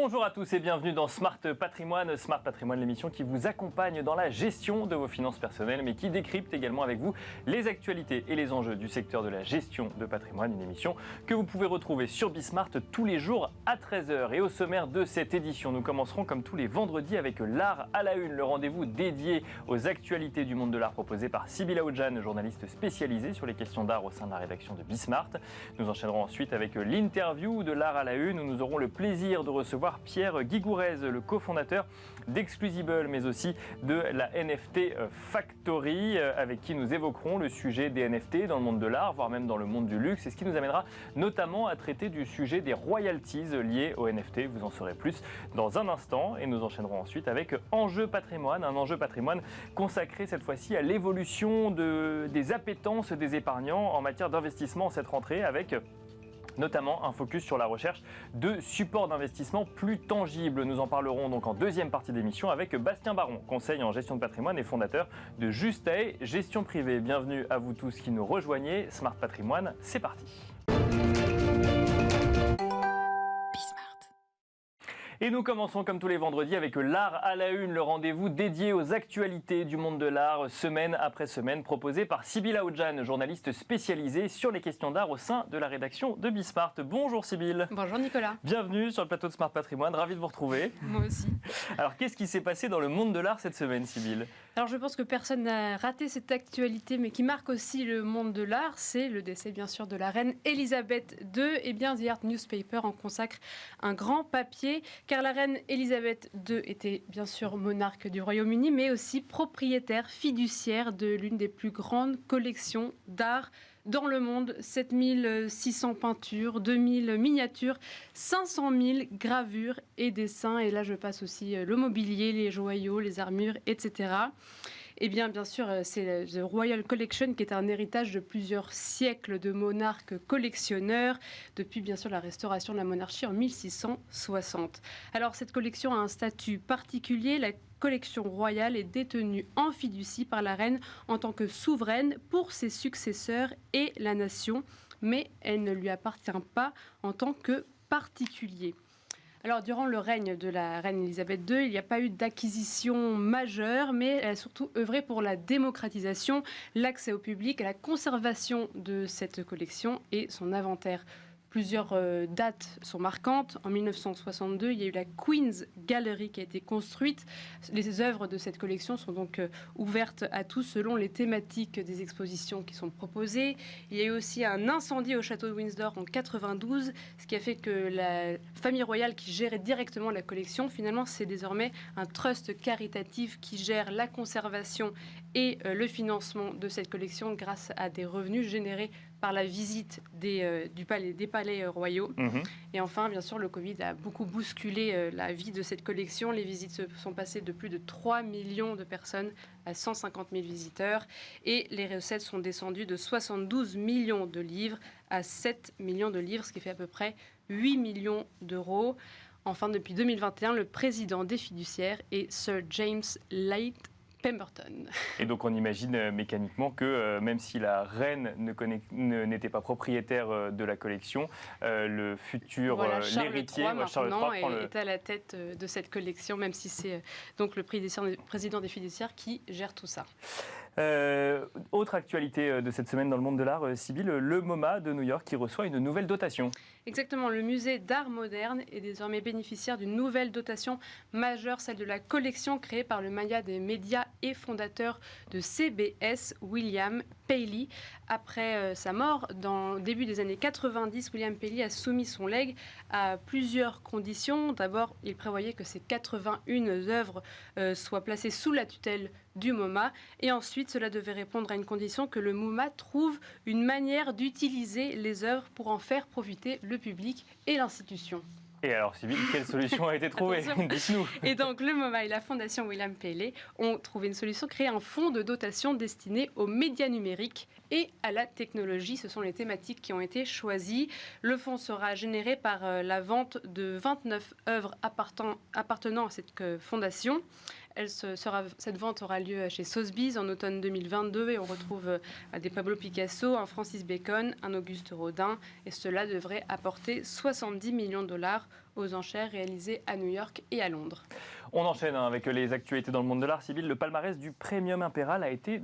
Bonjour à tous et bienvenue dans Smart Patrimoine. Smart Patrimoine, l'émission qui vous accompagne dans la gestion de vos finances personnelles, mais qui décrypte également avec vous les actualités et les enjeux du secteur de la gestion de patrimoine. Une émission que vous pouvez retrouver sur Bismart tous les jours à 13h. Et au sommaire de cette édition, nous commencerons comme tous les vendredis avec l'art à la une, le rendez-vous dédié aux actualités du monde de l'art proposé par Sybille Aoudjan, journaliste spécialisée sur les questions d'art au sein de la rédaction de Bismart. Nous enchaînerons ensuite avec l'interview de l'art à la une, où nous aurons le plaisir de recevoir Pierre Guigourez, le cofondateur d'Exclusible, mais aussi de la NFT Factory, avec qui nous évoquerons le sujet des NFT dans le monde de l'art, voire même dans le monde du luxe, et ce qui nous amènera notamment à traiter du sujet des royalties liées aux NFT. Vous en saurez plus dans un instant, et nous enchaînerons ensuite avec Enjeu Patrimoine, un enjeu patrimoine consacré cette fois-ci à l'évolution des appétences des épargnants en matière d'investissement en cette rentrée, avec notamment un focus sur la recherche de supports d'investissement plus tangibles. Nous en parlerons donc en deuxième partie d'émission avec Bastien Baron, conseiller en gestion de patrimoine et fondateur de Justae Gestion Privée. Bienvenue à vous tous qui nous rejoignez. Smart Patrimoine, c'est parti. Et nous commençons comme tous les vendredis avec l'art à la une, le rendez-vous dédié aux actualités du monde de l'art, semaine après semaine, proposé par Sybille Aoudjan, journaliste spécialisée sur les questions d'art au sein de la rédaction de Bismart. Bonjour Sybille. Bonjour Nicolas. Bienvenue sur le plateau de Smart Patrimoine, ravi de vous retrouver. Moi aussi. Alors qu'est-ce qui s'est passé dans le monde de l'art cette semaine, Sybille ? Alors je pense que personne n'a raté cette actualité, mais qui marque aussi le monde de l'art, c'est le décès bien sûr de la reine Elisabeth II. Et bien The Art Newspaper en consacre un grand papier, car la reine Elisabeth II était bien sûr monarque du Royaume-Uni, mais aussi propriétaire fiduciaire de l'une des plus grandes collections d'art dans le monde. 7600 peintures, 2000 miniatures, 500 000 gravures et dessins. Et là, je passe aussi le mobilier, les joyaux, les armures, etc. Et bien sûr, c'est The Royal Collection qui est un héritage de plusieurs siècles de monarques collectionneurs, depuis bien sûr la restauration de la monarchie en 1660. Alors, cette collection a un statut particulier. La collection royale est détenue en fiducie par la reine en tant que souveraine pour ses successeurs et la nation, mais elle ne lui appartient pas en tant que particulier. Alors, durant le règne de la reine Elisabeth II, il n'y a pas eu d'acquisition majeure, mais elle a surtout œuvré pour la démocratisation, l'accès au public, à la conservation de cette collection et son inventaire. Plusieurs dates sont marquantes. En 1962, il y a eu la Queen's Gallery qui a été construite. Les œuvres de cette collection sont donc ouvertes à tous selon les thématiques des expositions qui sont proposées. Il y a eu aussi un incendie au château de Windsor en 92, ce qui a fait que la famille royale qui gérait directement la collection, finalement, c'est désormais un trust caritatif qui gère la conservation et le financement de cette collection grâce à des revenus générés par la visite des palais royaux. Et enfin, bien sûr, le Covid a beaucoup bousculé la vie de cette collection. Les visites se sont passées de plus de 3 millions de personnes à 150 000 visiteurs. Et les recettes sont descendues de 72 millions de livres à 7 millions de livres, ce qui fait à peu près 8 millions d'euros. Enfin, depuis 2021, le président des fiduciaires est Sir James Light Pemberton. Et donc on imagine mécaniquement que même si la reine n'était pas propriétaire de la collection, le futur l'héritier, Charles III est à la tête de cette collection, même si c'est donc le président des fiduciaires qui gère tout ça. Autre actualité de cette semaine dans le monde de l'art, Sybille, le MoMA de New York qui reçoit une nouvelle dotation. Exactement, le musée d'art moderne est désormais bénéficiaire d'une nouvelle dotation majeure, celle de la collection créée par le mania des médias et fondateur de CBS, William Paley. Après sa mort, dans le début des années 90, William Paley a soumis son legs à plusieurs conditions. D'abord, il prévoyait que ces 81 œuvres soient placées sous la tutelle du MoMA. Et ensuite, cela devait répondre à une condition que le MoMA trouve une manière d'utiliser les œuvres pour en faire profiter le public et l'institution. Et alors, Sybille, quelle solution a été trouvée ? Dites-nous. Et donc, le MoMA et la Fondation William Paley ont trouvé une solution, créer un fonds de dotation destiné aux médias numériques et à la technologie. Ce sont les thématiques qui ont été choisies. Le fonds sera généré par la vente de 29 œuvres appartenant à cette fondation. Cette vente aura lieu chez Sotheby's en automne 2022 et on retrouve des Pablo Picasso, un Francis Bacon, un Auguste Rodin et cela devrait apporter 70 millions de dollars aux enchères réalisées à New York et à Londres. On enchaîne avec les actualités dans le monde de l'art. Sybille, le palmarès du Premium Impérial a été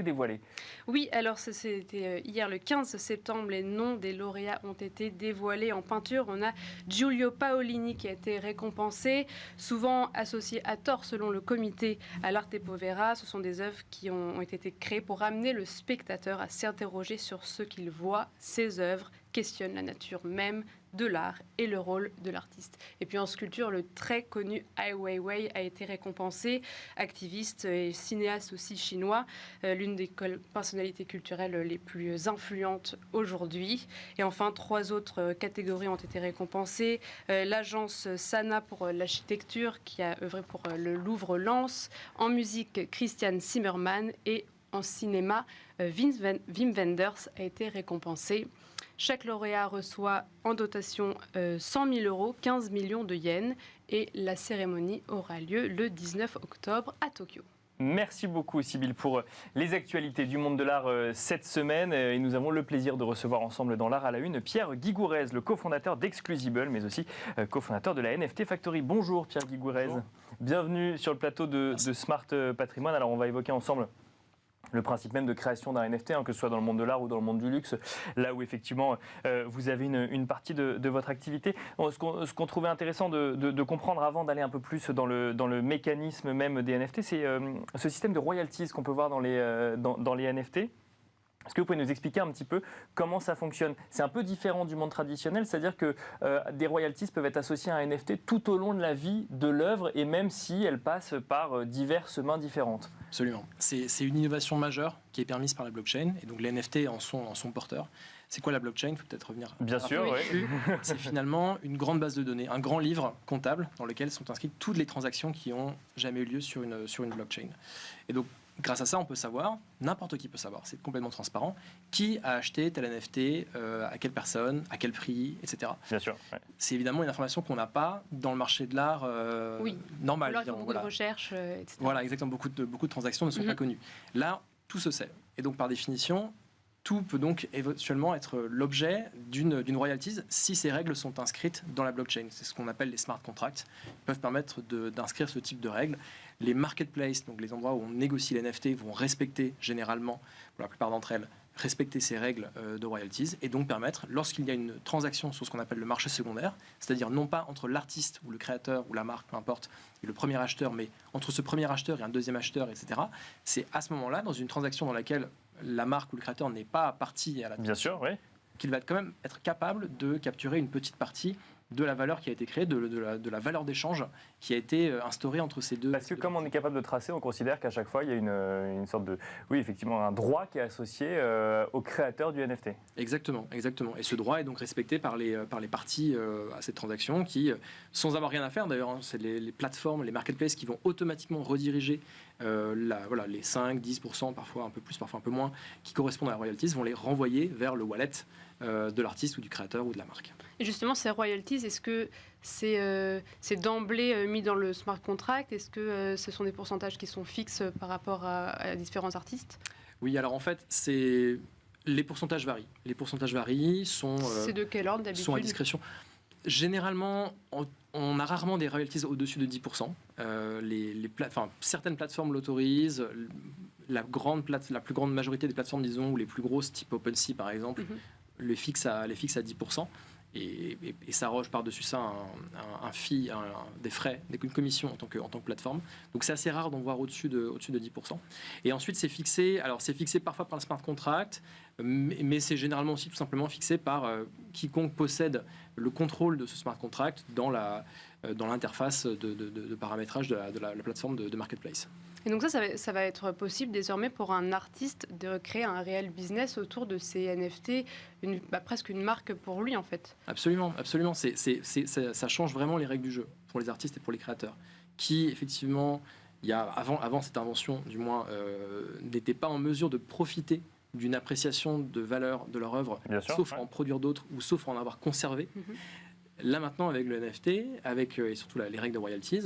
dévoilé. Oui, alors c'était hier le 15 septembre, les noms des lauréats ont été dévoilés en peinture. On a Giulio Paolini qui a été récompensé, souvent associé à tort selon le comité à l'Arte Povera. Ce sont des œuvres qui ont été créées pour amener le spectateur à s'interroger sur ce qu'il voit. Ces œuvres questionnent la nature même de l'art et le rôle de l'artiste. Et puis en sculpture, le très connu Ai Weiwei a été récompensé, activiste et cinéaste aussi chinois, l'une des personnalités culturelles les plus influentes aujourd'hui. Et enfin, 3 autres catégories ont été récompensées. L'agence Sana pour l'architecture qui a œuvré pour le Louvre-Lens, en musique Christian Zimmermann et en cinéma Wim Wenders a été récompensé. Chaque lauréat reçoit en dotation 100 000 euros, 15 millions de yens et la cérémonie aura lieu le 19 octobre à Tokyo. Merci beaucoup Sybille pour les actualités du monde de l'art cette semaine. Et nous avons le plaisir de recevoir ensemble dans l'art à la une Pierre Guigourez, le cofondateur d'Exclusible, mais aussi cofondateur de la NFT Factory. Bonjour Pierre Guigourez, bienvenue sur le plateau de Smart Patrimoine. Alors on va évoquer ensemble le principe même de création d'un NFT, que ce soit dans le monde de l'art ou dans le monde du luxe, là où effectivement vous avez une partie de votre activité. Ce qu'on trouvait intéressant de comprendre avant d'aller un peu plus dans le mécanisme même des NFT, c'est ce système de royalties qu'on peut voir dans les NFT. Est-ce que vous pouvez nous expliquer un petit peu comment ça fonctionne? C'est un peu différent du monde traditionnel, c'est-à-dire que des royalties peuvent être associées à un NFT tout au long de la vie de l'œuvre et même si elle passe par diverses mains différentes. Absolument. C'est une innovation majeure qui est permise par la blockchain et donc les NFT en sont porteurs. C'est quoi la blockchain? Il faut peut-être revenir. Bien sûr, oui. C'est finalement une grande base de données, un grand livre comptable dans lequel sont inscrites toutes les transactions qui ont jamais eu lieu sur une blockchain. Et donc, grâce à ça, on peut savoir, n'importe qui peut savoir, c'est complètement transparent, qui a acheté tel NFT, à quelle personne, à quel prix, etc. Bien sûr. Ouais. C'est évidemment une information qu'on n'a pas dans le marché de l'art normal. Alors, il y a beaucoup de recherches, etc. Voilà, exactement. Beaucoup de transactions ne sont pas connues. Là, tout se sait. Et donc, par définition, tout peut donc éventuellement être l'objet d'une royalties si ces règles sont inscrites dans la blockchain. C'est ce qu'on appelle les smart contracts. Ils peuvent permettre d'inscrire ce type de règles. Les marketplaces, donc les endroits où on négocie les NFT, vont respecter généralement, pour la plupart d'entre elles, respecter ces règles de royalties et donc permettre, lorsqu'il y a une transaction sur ce qu'on appelle le marché secondaire, c'est-à-dire non pas entre l'artiste ou le créateur ou la marque, peu importe, et le premier acheteur, mais entre ce premier acheteur et un deuxième acheteur, etc. C'est à ce moment-là, dans une transaction dans laquelle la marque ou le créateur n'est pas partie à la Bien sûr, oui. qu'il va quand même être capable de capturer une petite partie de la valeur qui a été créée, de la valeur d'échange qui a été instaurée entre ces deux. Parce que comme on est capable de tracer, on considère qu'à chaque fois, il y a une sorte de... Oui, effectivement, un droit qui est associé au créateur du NFT. Exactement, exactement. Et ce droit est donc respecté par les parties à cette transaction qui, sans avoir rien à faire d'ailleurs, c'est les plateformes, les marketplaces qui vont automatiquement rediriger les 5, 10%, parfois un peu plus, parfois un peu moins, qui correspondent à la royalties, vont les renvoyer vers le wallet de l'artiste ou du créateur ou de la marque. Et justement, ces royalties, est-ce que c'est d'emblée mis dans le smart contract? Est-ce que ce sont des pourcentages qui sont fixes par rapport à différents artistes? Oui, alors en fait, les pourcentages varient. Les pourcentages varient, c'est de quel ordre d'habitude? Sont à discrétion. Généralement, on a rarement des royalties au-dessus de 10%. Certaines plateformes l'autorisent. La plus grande majorité des plateformes, disons, ou les plus grosses, type OpenSea par exemple, les fixe à 10%. Et s'arroge par-dessus ça des frais, une commission en tant que plateforme. Donc c'est assez rare d'en voir au-dessus de 10%. Et ensuite c'est fixé parfois par le smart contract, mais c'est généralement aussi tout simplement fixé par quiconque possède le contrôle de ce smart contract dans l'interface de paramétrage de la plateforme de marketplace. Et donc ça va être possible désormais pour un artiste de créer un réel business autour de ces NFT, presque une marque pour lui en fait. Absolument, absolument. Ça change vraiment les règles du jeu pour les artistes et pour les créateurs, qui effectivement, avant cette invention, du moins, n'étaient pas en mesure de profiter d'une appréciation de valeur de leur œuvre, sauf à en produire d'autres ou sauf à en avoir conservé. Là maintenant, avec le NFT, et surtout les règles de royalties,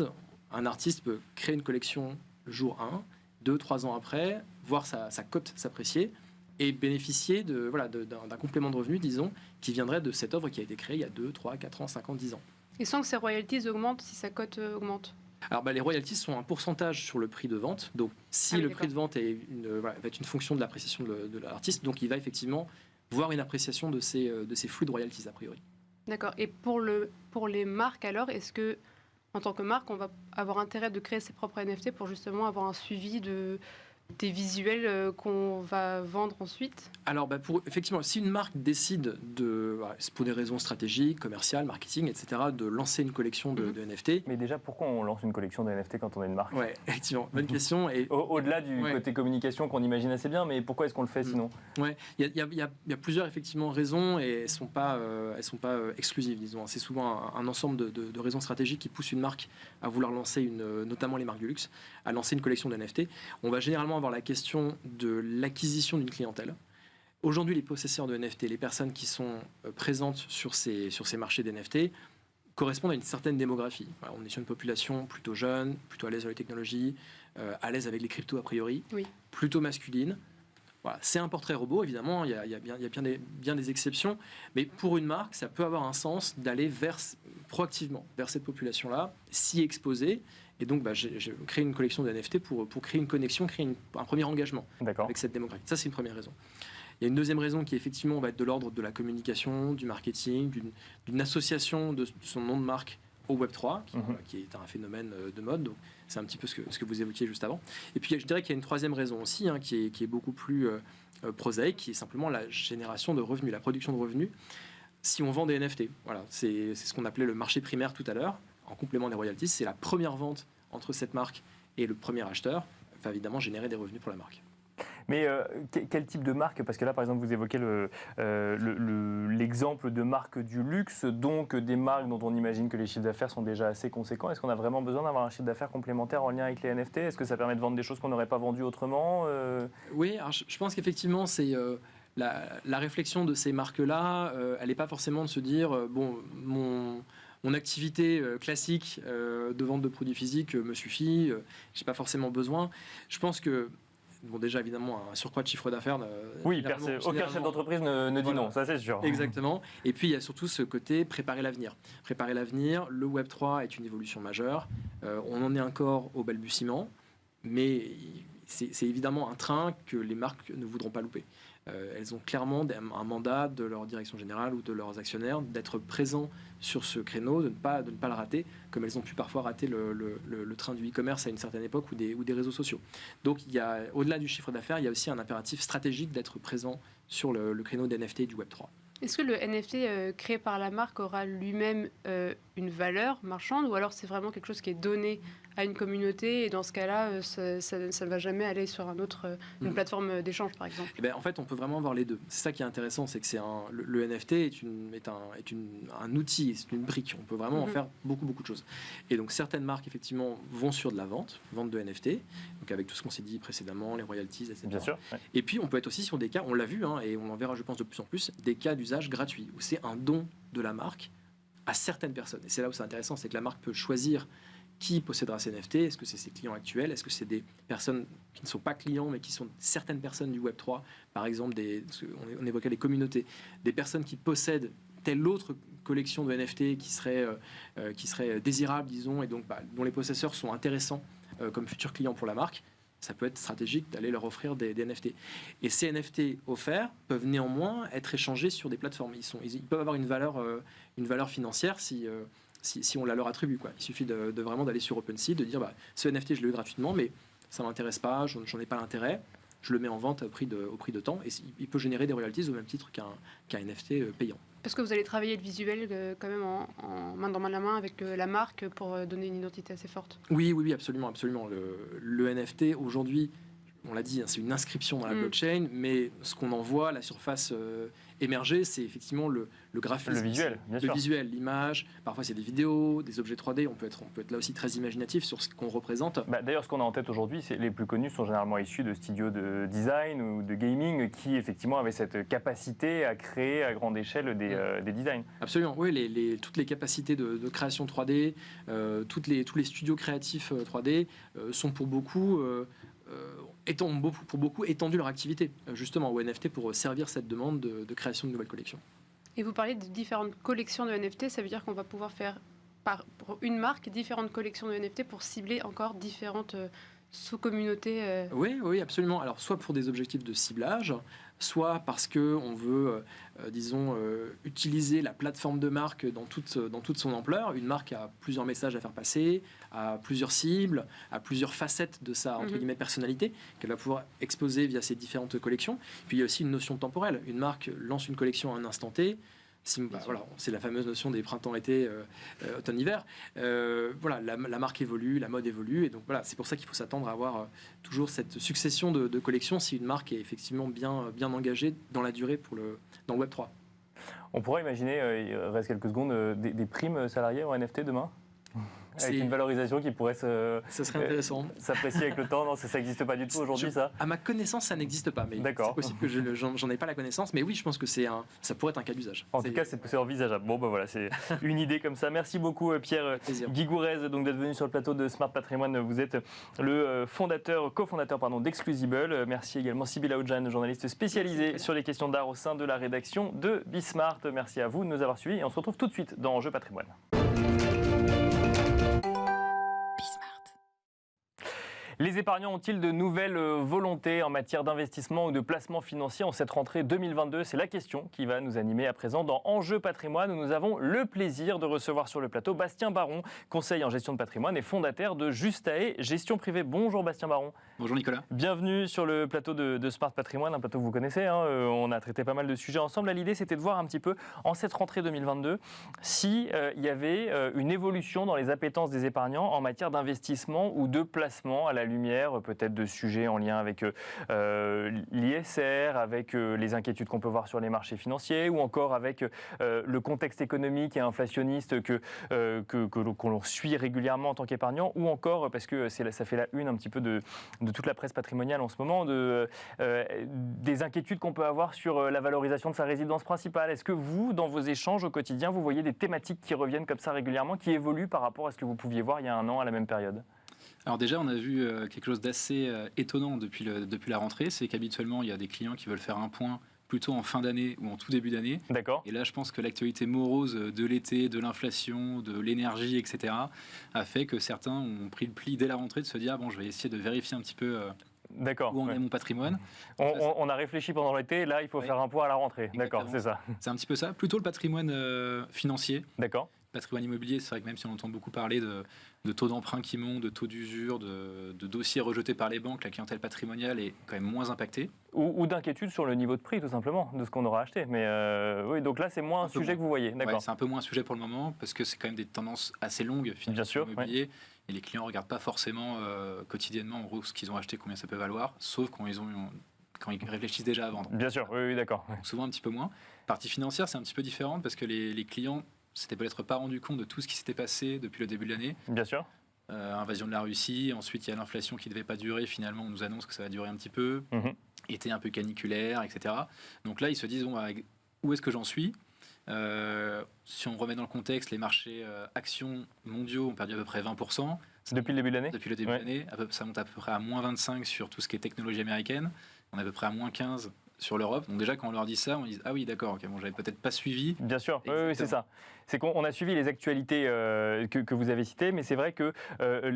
un artiste peut créer une collection le jour 1, 2, 3 ans après, voir sa cote s'apprécier et bénéficier d'un complément de revenu, disons, qui viendrait de cette œuvre qui a été créée il y a 2, 3, 4 ans, 5 ans, 10 ans. Et sans que ces royalties augmentent si sa cote augmente? Alors les royalties sont un pourcentage sur le prix de vente. Donc si le prix de vente va être une fonction de l'appréciation de l'artiste, donc il va effectivement voir une appréciation de ces flux de royalties a priori. D'accord. Et pour les marques alors, est-ce que en tant que marque, on va avoir intérêt de créer ses propres NFT pour justement avoir un suivi des visuels qu'on va vendre ensuite? Alors, effectivement, si une marque décide pour des raisons stratégiques, commerciales, marketing, etc., de lancer une collection de NFT. Mais déjà, pourquoi on lance une collection de NFT quand on est une marque? Oui, effectivement, bonne question. Et au-delà du côté communication qu'on imagine assez bien, mais pourquoi est-ce qu'on le fait sinon? Oui, il y a plusieurs effectivement raisons et elles sont pas exclusives, disons. C'est souvent un ensemble de raisons stratégiques qui poussent une marque à vouloir lancer notamment les marques du luxe, à lancer une collection de NFT. On va généralement avoir la question de l'acquisition d'une clientèle. Aujourd'hui, les possesseurs de NFT, les personnes qui sont présentes sur ces marchés d'NFT, correspondent à une certaine démographie. Voilà, on est sur une population plutôt jeune, plutôt à l'aise avec les technologies, à l'aise avec les cryptos a priori, plutôt masculine. Voilà, c'est un portrait robot, évidemment, il y a bien des exceptions, mais pour une marque, ça peut avoir un sens d'aller proactivement vers cette population-là, s'y exposer. Et donc, j'ai créé une collection de NFT pour créer une connexion, créer un premier engagement avec cette démographie. Ça, c'est une première raison. Il y a une deuxième raison qui, effectivement, va être de l'ordre de la communication, du marketing, d'une association de son nom de marque au Web3, qui est un phénomène de mode. Donc, c'est un petit peu ce que vous évoquiez juste avant. Et puis, je dirais qu'il y a une troisième raison aussi, qui est beaucoup plus prosaïque, qui est simplement la génération de revenus, la production de revenus. Si on vend des NFT, voilà, c'est ce qu'on appelait le marché primaire tout à l'heure, en complément des royalties, c'est la première vente entre cette marque et le premier acheteur, va évidemment générer des revenus pour la marque. Mais quel type de marque? Parce que là, par exemple, vous évoquez l'exemple de marques du luxe, donc des marques dont on imagine que les chiffres d'affaires sont déjà assez conséquents. Est-ce qu'on a vraiment besoin d'avoir un chiffre d'affaires complémentaire en lien avec les NFT? Est-ce que ça permet de vendre des choses qu'on n'aurait pas vendues autrement? Oui, alors je pense qu'effectivement, c'est la réflexion de ces marques-là, elle n'est pas forcément de se dire, mon activité classique de vente de produits physiques me suffit, je n'ai pas forcément besoin. Je pense que déjà, évidemment, un surcroît de chiffre d'affaires. Oui, aucun chef d'entreprise ne dit non, ça c'est sûr. Exactement. Et puis, il y a surtout ce côté préparer l'avenir. Préparer l'avenir, le Web3 est une évolution majeure. On en est encore au balbutiement, mais c'est évidemment un train que les marques ne voudront pas louper. Elles ont clairement un mandat de leur direction générale ou de leurs actionnaires d'être présents sur ce créneau, de ne pas le rater, comme elles ont pu parfois rater le train du e-commerce à une certaine époque ou des réseaux sociaux. Donc, au-delà du chiffre d'affaires, il y a aussi un impératif stratégique d'être présent sur le créneau des NFT et du Web3. Est-ce que le NFT créé par la marque aura lui-même une valeur marchande, ou alors c'est vraiment quelque chose qui est donné à une communauté et dans ce cas-là, ça ne va jamais aller sur une plateforme d'échange, par exemple? En fait, on peut vraiment avoir les deux. C'est ça qui est intéressant, c'est que le NFT est un outil, c'est une brique. On peut vraiment en faire beaucoup, beaucoup de choses. Et donc, certaines marques, effectivement, vont sur de la vente de NFT, donc avec tout ce qu'on s'est dit précédemment, les royalties, etc. Bien sûr. Ouais. Et puis, on peut être aussi sur des cas, on l'a vu, et on en verra, je pense, de plus en plus, des cas d'usage gratuit, où c'est un don de la marque à certaines personnes. Et c'est là où c'est intéressant, c'est que la marque peut choisir qui possédera ces NFT. Est-ce que c'est ses clients actuels? Est-ce que c'est des personnes qui ne sont pas clients, mais qui sont certaines personnes du Web3? Par exemple, on évoquait les communautés. Des personnes qui possèdent telle autre collection de NFT qui serait désirable, disons, et donc dont les possesseurs sont intéressants comme futurs clients pour la marque. Ça peut être stratégique d'aller leur offrir des NFT. Et ces NFT offerts peuvent néanmoins être échangés sur des plateformes. Ils peuvent avoir une valeur financière si on la leur attribue, quoi. Il suffit de vraiment d'aller sur OpenSea, de dire ce NFT je l'ai eu gratuitement, mais ça ne m'intéresse pas, j'en ai pas l'intérêt, je le mets en vente au prix de temps, et il peut générer des royalties au même titre qu'un NFT payant. Parce que vous allez travailler le visuel quand même en main dans la main avec la marque pour donner une identité assez forte. Oui, absolument. Le NFT aujourd'hui, on l'a dit, hein, c'est une inscription dans la Mm. blockchain, mais ce qu'on en voit, la surface émerger, c'est effectivement le graphisme. Le visuel, bien sûr. Le visuel, l'image, parfois c'est des vidéos, des objets 3D, on peut être là aussi très imaginatif sur ce qu'on représente. D'ailleurs, ce qu'on a en tête aujourd'hui, les plus connus sont généralement issus de studios de design ou de gaming qui, effectivement, avaient cette capacité à créer à grande échelle des designs. Absolument, oui, toutes les capacités de création 3D, tous les studios créatifs 3D sont pour beaucoup étendu leur activité, justement, au NFT pour servir cette demande de création de nouvelles collections. Et vous parlez de différentes collections de NFT, ça veut dire qu'on va pouvoir faire pour une marque différentes collections de NFT pour cibler encore différentes sous-communautés. Oui, absolument. Alors, soit pour des objectifs de ciblage, soit parce qu'on veut, utiliser la plateforme de marque dans toute son ampleur. Une marque a plusieurs messages à faire passer, a plusieurs cibles, a plusieurs facettes de sa entre guillemets, personnalité qu'elle va pouvoir exposer via ces différentes collections. Puis il y a aussi une notion temporelle. Une marque lance une collection à un instant T. Voilà, c'est la fameuse notion des printemps-été, automne-hiver. La marque évolue, la mode évolue, et donc voilà, c'est pour ça qu'il faut s'attendre à avoir toujours cette succession de collections si une marque est effectivement bien engagée dans la durée dans le Web3. On pourrait imaginer, il reste quelques secondes, des primes salariées en NFT demain ? Avec une valorisation qui pourrait ça serait intéressant. S'apprécier avec le temps. Non, ça n'existe pas du tout aujourd'hui, ça. À ma connaissance, ça n'existe pas. Mais c'est possible que j'en ai pas la connaissance. Mais oui, je pense que ça pourrait être un cas d'usage. En tout cas, c'est envisageable. Bon, voilà, c'est une idée comme ça. Merci beaucoup, Pierre Guigourez, donc d'être venu sur le plateau de Smart Patrimoine. Vous êtes le cofondateur d'Exclusible. Merci également Sybilla Oudjan, journaliste spécialisée sur les questions d'art au sein de la rédaction de Bismart. Merci à vous de nous avoir suivis et on se retrouve tout de suite dans Enjeu Patrimoine. Les épargnants ont-ils de nouvelles volontés en matière d'investissement ou de placement financier en cette rentrée 2022 ? C'est la question qui va nous animer à présent dans Enjeu Patrimoine, où nous avons le plaisir de recevoir sur le plateau Bastien Baron, conseiller en gestion de patrimoine et fondateur de Justae Gestion Privée. Bonjour Bastien Baron. Bonjour Nicolas. Bienvenue sur le plateau de Smart Patrimoine, un plateau que vous connaissez. On a traité pas mal de sujets ensemble. L'idée, c'était de voir un petit peu, en cette rentrée 2022, s'il y avait une évolution dans les appétences des épargnants en matière d'investissement ou de placement à la lumière, peut-être de sujets en lien avec l'ISR, avec les inquiétudes qu'on peut voir sur les marchés financiers, ou encore avec le contexte économique et inflationniste qu'on suit régulièrement en tant qu'épargnant, ou encore, parce que ça fait la une un petit peu de toute la presse patrimoniale en ce moment, des inquiétudes qu'on peut avoir sur la valorisation de sa résidence principale. Est-ce que vous, dans vos échanges au quotidien, vous voyez des thématiques qui reviennent comme ça régulièrement, qui évoluent par rapport à ce que vous pouviez voir il y a un an à la même période ? Alors déjà, on a vu quelque chose d'assez étonnant depuis la rentrée, c'est qu'habituellement, il y a des clients qui veulent faire un point plutôt en fin d'année ou en tout début d'année. D'accord. Et là, je pense que l'actualité morose de l'été, de l'inflation, de l'énergie, etc., a fait que certains ont pris le pli dès la rentrée de se dire je vais essayer de vérifier un petit peu où en est mon patrimoine. On a réfléchi pendant l'été, là, il faut faire un point à la rentrée. Exactement. D'accord, c'est ça. C'est un petit peu ça. Plutôt le patrimoine financier. D'accord. Patrimoine immobilier, c'est vrai que même si on entend beaucoup parler de taux d'emprunt qui montent, de taux d'usure, de dossiers rejetés par les banques, la clientèle patrimoniale est quand même moins impactée. Ou d'inquiétude sur le niveau de prix, tout simplement, de ce qu'on aura acheté. Mais oui, donc là, c'est moins un sujet que vous voyez. D'accord. Ouais, c'est un peu moins un sujet pour le moment, parce que c'est quand même des tendances assez longues, finalement, bien sûr, immobilier. Ouais. Et les clients ne regardent pas forcément quotidiennement, en gros, ce qu'ils ont acheté, combien ça peut valoir, sauf quand ils réfléchissent déjà à vendre. Bien sûr, oui, d'accord. Donc souvent un petit peu moins. Partie financière, c'est un petit peu différente, parce que les clients s'étaient peut-être pas rendu compte de tout ce qui s'était passé depuis le début de l'année. Bien sûr. Invasion de la Russie, ensuite il y a l'inflation qui ne devait pas durer, finalement on nous annonce que ça va durer un petit peu, été un peu caniculaire, etc. Donc là ils se disent où est-ce que j'en suis ? Si on remet dans le contexte, les marchés actions mondiaux ont perdu à peu près 20%. Depuis le début de l'année ? Depuis le début de l'année, ça monte à peu près à moins 25 sur tout ce qui est technologie américaine, on est à peu près à moins 15 sur l'Europe. Donc déjà, quand on leur dit ça, on dit « Ah oui, d'accord, okay, j'avais peut-être pas suivi. » Bien sûr, oui, c'est ça. C'est qu'on a suivi les actualités que vous avez citées, mais c'est vrai que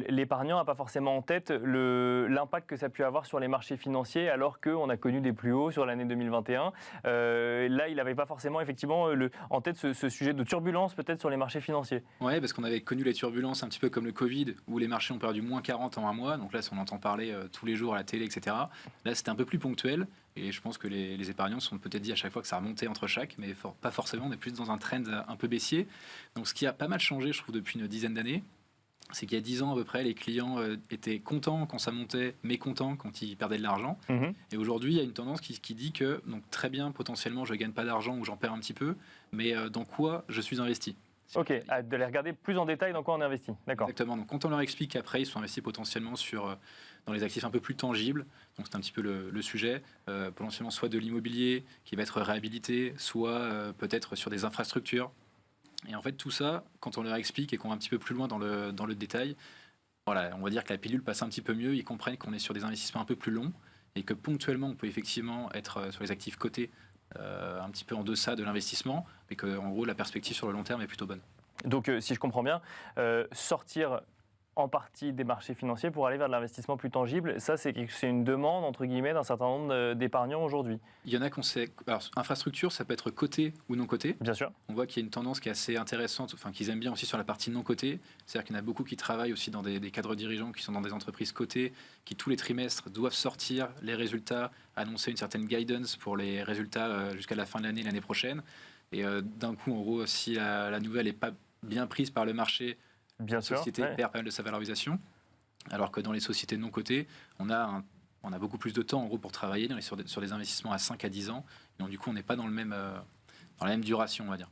l'épargnant n'a pas forcément en tête l'impact que ça a pu avoir sur les marchés financiers, alors qu'on a connu des plus hauts sur l'année 2021. Là, il n'avait pas forcément effectivement en tête ce sujet de turbulence peut-être sur les marchés financiers. Oui, parce qu'on avait connu les turbulences un petit peu comme le Covid, où les marchés ont perdu moins 40 en un mois. Donc là, on entend parler tous les jours à la télé, etc. Là, c'était un peu plus ponctuel. Et je pense que les épargnants se sont peut-être dit à chaque fois que ça remontait entre chaque, mais pas forcément, on est plus dans un trend un peu baissier. Donc ce qui a pas mal changé, je trouve, depuis une dizaine d'années, c'est qu'il y a 10 ans à peu près, les clients étaient contents quand ça montait, mécontents quand ils perdaient de l'argent. Et aujourd'hui, il y a une tendance qui dit que, donc très bien, potentiellement, je ne gagne pas d'argent ou j'en perds un petit peu, mais dans quoi je suis investi. Ok, de les regarder plus en détail dans quoi on investit. D'accord. Exactement. Donc quand on leur explique qu'après, ils sont investis potentiellement dans les actifs un peu plus tangibles, donc c'est un petit peu le sujet, potentiellement soit de l'immobilier qui va être réhabilité, soit peut-être sur des infrastructures. Et en fait, tout ça, quand on leur explique et qu'on va un petit peu plus loin dans le détail, voilà, on va dire que la pilule passe un petit peu mieux, ils comprennent qu'on est sur des investissements un peu plus longs et que ponctuellement, on peut effectivement être sur les actifs cotés un petit peu en deçà de l'investissement, mais qu'en gros, la perspective sur le long terme est plutôt bonne. Donc, si je comprends bien, sortir en partie des marchés financiers pour aller vers de l'investissement plus tangible, ça, c'est une demande, entre guillemets, d'un certain nombre d'épargnants aujourd'hui. Il y en a qu'on sait... Alors, infrastructure, ça peut être coté ou non coté. Bien sûr. On voit qu'il y a une tendance qui est assez intéressante, enfin, qu'ils aiment bien aussi sur la partie non cotée. C'est-à-dire qu'il y en a beaucoup qui travaillent aussi dans des cadres dirigeants qui sont dans des entreprises cotées, qui tous les trimestres doivent sortir les résultats, annoncer une certaine guidance pour les résultats jusqu'à la fin de l'année prochaine. Et d'un coup, en gros, si la nouvelle n'est pas bien prise par le marché, bien sûr, la société perd pas mal de sa valorisation. Alors que dans les sociétés non cotées, on a beaucoup plus de temps en gros pour travailler sur des investissements à 5 à 10 ans. Donc du coup, on n'est pas dans la même duration, on va dire.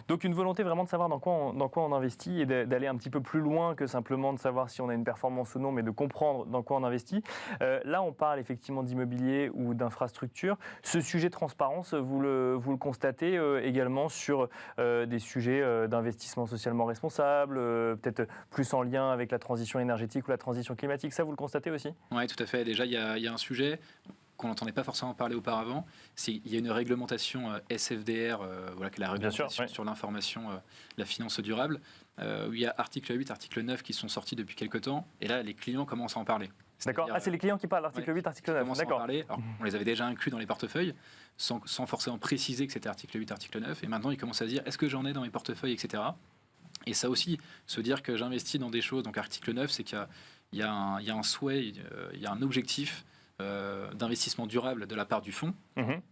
Donc une volonté vraiment de savoir dans quoi on investit et d'aller un petit peu plus loin que simplement de savoir si on a une performance ou non, mais de comprendre dans quoi on investit. Là, on parle effectivement d'immobilier ou d'infrastructure. Ce sujet de transparence, vous le constatez également sur des sujets d'investissement socialement responsable, peut-être plus en lien avec la transition énergétique ou la transition climatique. Ça, vous le constatez aussi ? Oui, tout à fait. Déjà, il y a un sujet qu'on n'entendait pas forcément parler auparavant, il y a une réglementation SFDR, qui est la réglementation sur l'information, la finance durable, où il y a article 8, article 9 qui sont sortis depuis quelques temps, et là, les clients commencent à en parler. D'accord. C'est les clients qui parlent, article 8, article 9. D'accord. Alors, on les avait déjà inclus dans les portefeuilles, sans forcément préciser que c'était article 8, article 9, et maintenant, ils commencent à se dire, est-ce que j'en ai dans mes portefeuilles, etc. Et ça aussi, se dire que j'investis dans des choses, donc article 9, c'est qu'il y a un souhait, il y a un objectif d'investissement durable de la part du fonds,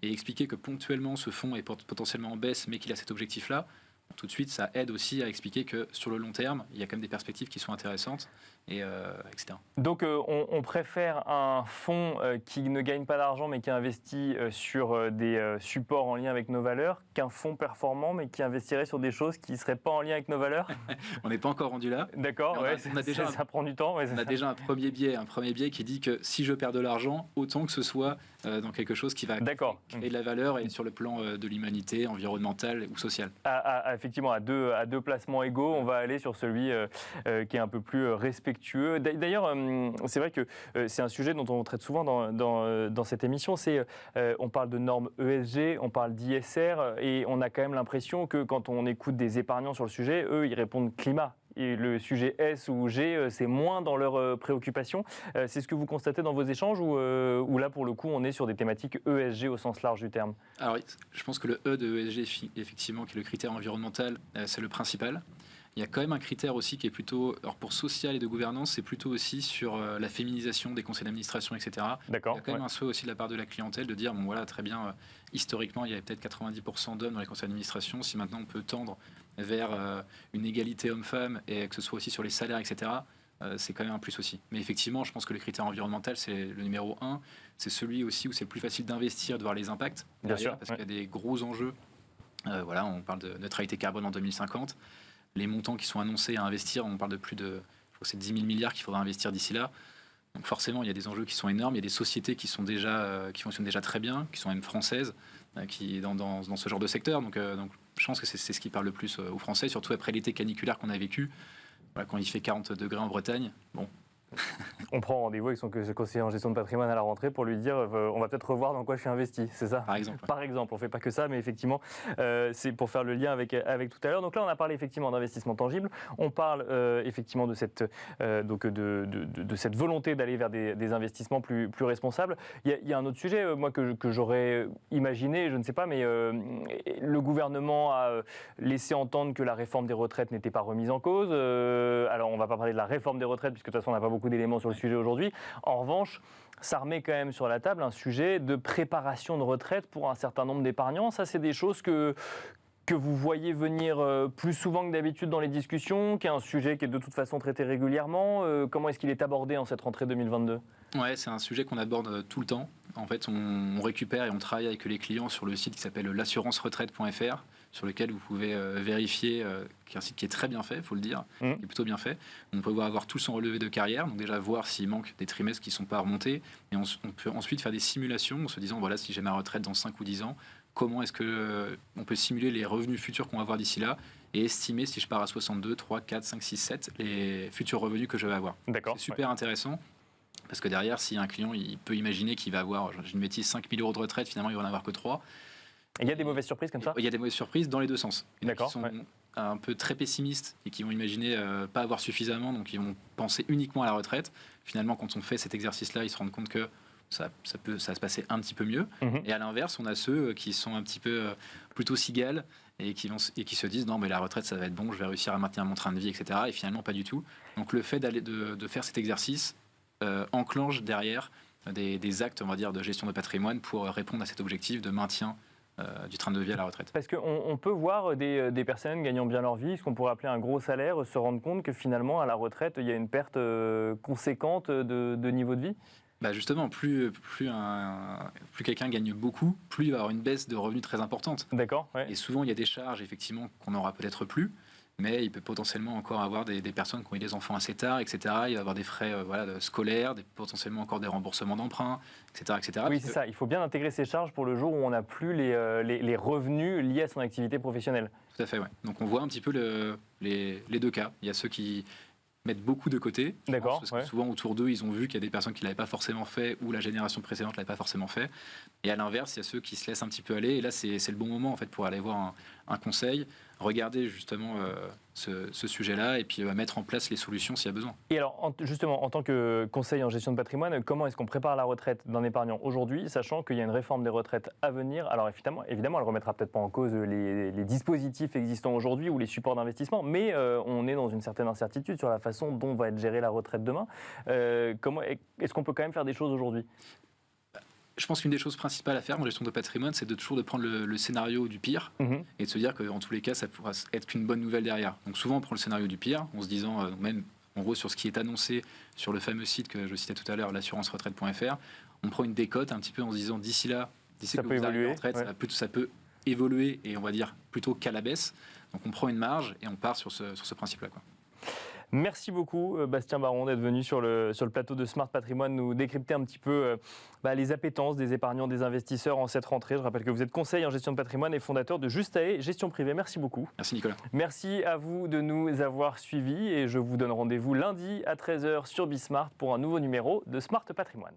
et expliquer que ponctuellement ce fonds est potentiellement en baisse mais qu'il a cet objectif-là, tout de suite ça aide aussi à expliquer que sur le long terme il y a quand même des perspectives qui sont intéressantes, etc. Donc on préfère un fonds qui ne gagne pas d'argent mais qui investit sur des supports en lien avec nos valeurs qu'un fonds performant mais qui investirait sur des choses qui ne seraient pas en lien avec nos valeurs. On n'est pas encore rendu là. D'accord, ça prend du temps. On a déjà un premier biais qui dit que si je perds de l'argent, autant que ce soit dans quelque chose qui va créer de la valeur et sur le plan de l'humanité, environnemental ou social. Effectivement, à deux placements égaux, on va aller sur celui qui est un peu plus respectueux. D'ailleurs, c'est vrai que c'est un sujet dont on traite souvent dans cette émission. On parle de normes ESG, on parle d'ISR, et on a quand même l'impression que quand on écoute des épargnants sur le sujet, eux, ils répondent climat. Et le sujet S ou G, c'est moins dans leurs préoccupations. C'est ce que vous constatez dans vos échanges ou là, pour le coup, on est sur des thématiques ESG au sens large du terme ? Alors, je pense que le E de ESG, effectivement, qui est le critère environnemental, c'est le principal. Il y a quand même un critère aussi qui est plutôt, alors pour social et de gouvernance, c'est plutôt aussi sur la féminisation des conseils d'administration, etc. D'accord, il y a quand même un souhait aussi de la part de la clientèle de dire, bon voilà, très bien, historiquement, il y avait peut-être 90% d'hommes dans les conseils d'administration. Si maintenant on peut tendre vers une égalité homme-femme et que ce soit aussi sur les salaires, etc., c'est quand même un plus aussi. Mais effectivement, je pense que le critère environnemental, c'est le numéro 1. C'est celui aussi où c'est le plus facile d'investir, de voir les impacts. Bien sûr, parce qu'il y a des gros enjeux. On parle de neutralité carbone en 2050. Les montants qui sont annoncés à investir, on parle de plus de, je crois que c'est 10 000 milliards qu'il faudra investir d'ici là. Donc forcément, il y a des enjeux qui sont énormes. Il y a des sociétés qui fonctionnent déjà très bien, qui sont même françaises, qui dans ce genre de secteur. Donc je pense que c'est ce qui parle le plus aux Français, surtout après l'été caniculaire qu'on a vécu. Voilà, quand il fait 40 degrés en Bretagne, bon. On prend rendez-vous avec son conseiller en gestion de patrimoine à la rentrée pour lui dire on va peut-être revoir dans quoi je suis investi, c'est ça ? Par exemple. Par exemple, on ne fait pas que ça, mais effectivement, c'est pour faire le lien avec tout à l'heure. Donc là, on a parlé effectivement d'investissement tangible. On parle effectivement de cette volonté d'aller vers des investissements plus responsables. Il y a un autre sujet, moi, que j'aurais imaginé, je ne sais pas, mais le gouvernement a laissé entendre que la réforme des retraites n'était pas remise en cause. Alors, on ne va pas parler de la réforme des retraites, puisque de toute façon, on n'a pas beaucoup d'éléments sur le sujet aujourd'hui. En revanche, ça remet quand même sur la table un sujet de préparation de retraite pour un certain nombre d'épargnants. Ça, c'est des choses que vous voyez venir plus souvent que d'habitude dans les discussions, qui est un sujet qui est de toute façon traité régulièrement. Comment est-ce qu'il est abordé en cette rentrée 2022 ? Ouais, c'est un sujet qu'on aborde tout le temps. En fait, on récupère et on travaille avec les clients sur le site qui s'appelle l'assurance-retraite.fr, sur lequel vous pouvez vérifier, qui est un site qui est très bien fait, il faut le dire, qui est plutôt bien fait. On peut avoir tout son relevé de carrière, donc déjà voir s'il manque des trimestres qui ne sont pas remontés, et on peut ensuite faire des simulations en se disant, voilà, si j'ai ma retraite dans 5 ou 10 ans, comment est-ce qu'on peut simuler les revenus futurs qu'on va avoir d'ici là, et estimer si je pars à 62, 3, 4, 5, 6, 7, les futurs revenus que je vais avoir. D'accord. C'est super intéressant. Parce que derrière, si un client il peut imaginer qu'il va avoir, j'ai une bêtise, 5 000 € de retraite, finalement il va en avoir que 3. Et il y a des mauvaises surprises comme ça ? Il y a des mauvaises surprises dans les deux sens. D'accord. Qui sont un peu très pessimistes et qui vont imaginer pas avoir suffisamment, donc ils vont penser uniquement à la retraite. Finalement, quand on fait cet exercice-là, ils se rendent compte que ça va se passer un petit peu mieux. Et à l'inverse, on a ceux qui sont un petit peu plutôt cigales et qui se disent non mais la retraite ça va être bon, je vais réussir à maintenir mon train de vie, etc. Et finalement pas du tout. Donc le fait de faire cet exercice enclenche derrière des actes, on va dire, de gestion de patrimoine pour répondre à cet objectif de maintien du train de vie à la retraite. Parce qu'on peut voir des personnes gagnant bien leur vie, ce qu'on pourrait appeler un gros salaire, se rendre compte que finalement à la retraite il y a une perte conséquente de niveau de vie. Bah justement, plus quelqu'un gagne beaucoup, plus il va avoir une baisse de revenus très importante. D'accord. Ouais. Et souvent, il y a des charges, effectivement, qu'on n'aura peut-être plus, mais il peut potentiellement encore avoir des personnes qui ont eu des enfants assez tard, etc. Il va avoir des frais scolaires, potentiellement encore des remboursements d'emprunts, etc., etc. Oui, c'est ça. Il faut bien intégrer ces charges pour le jour où on n'a plus les revenus liés à son activité professionnelle. Tout à fait, oui. Donc on voit un petit peu les deux cas. Il y a ceux qui mettent beaucoup de côté. D'accord. Parce que souvent autour d'eux, ils ont vu qu'il y a des personnes qui ne l'avaient pas forcément fait ou la génération précédente ne l'avait pas forcément fait. Et à l'inverse, il y a ceux qui se laissent un petit peu aller. Et là, c'est le bon moment en fait, pour aller voir un conseil, regarder justement ce sujet-là et puis mettre en place les solutions s'il y a besoin. Et alors, justement, en tant que conseil en gestion de patrimoine, comment est-ce qu'on prépare la retraite d'un épargnant aujourd'hui, sachant qu'il y a une réforme des retraites à venir? Alors évidemment, elle ne remettra peut-être pas en cause les dispositifs existants aujourd'hui ou les supports d'investissement, mais on est dans une certaine incertitude sur la façon dont va être gérée la retraite demain. Est-ce qu'on peut quand même faire des choses aujourd'hui? Je pense qu'une des choses principales à faire en gestion de patrimoine, c'est toujours de prendre le scénario du pire et de se dire qu'en tous les cas, ça pourra être qu'une bonne nouvelle derrière. Donc souvent, on prend le scénario du pire en se disant, même en gros sur ce qui est annoncé sur le fameux site que je citais tout à l'heure, l'assurance-retraite.fr, on prend une décote un petit peu en se disant d'ici que vous arrivez en retraite, ça peut évoluer et on va dire plutôt qu'à la baisse. Donc on prend une marge et on part sur ce principe-là, quoi. Merci beaucoup Bastien Baron d'être venu sur le plateau de Smart Patrimoine nous décrypter un petit peu les appétences des épargnants, des investisseurs en cette rentrée. Je rappelle que vous êtes conseiller en gestion de patrimoine et fondateur de Justae Gestion Privée. Merci beaucoup. Merci Nicolas. Merci à vous de nous avoir suivis et je vous donne rendez-vous lundi à 13h sur Bismart pour un nouveau numéro de Smart Patrimoine.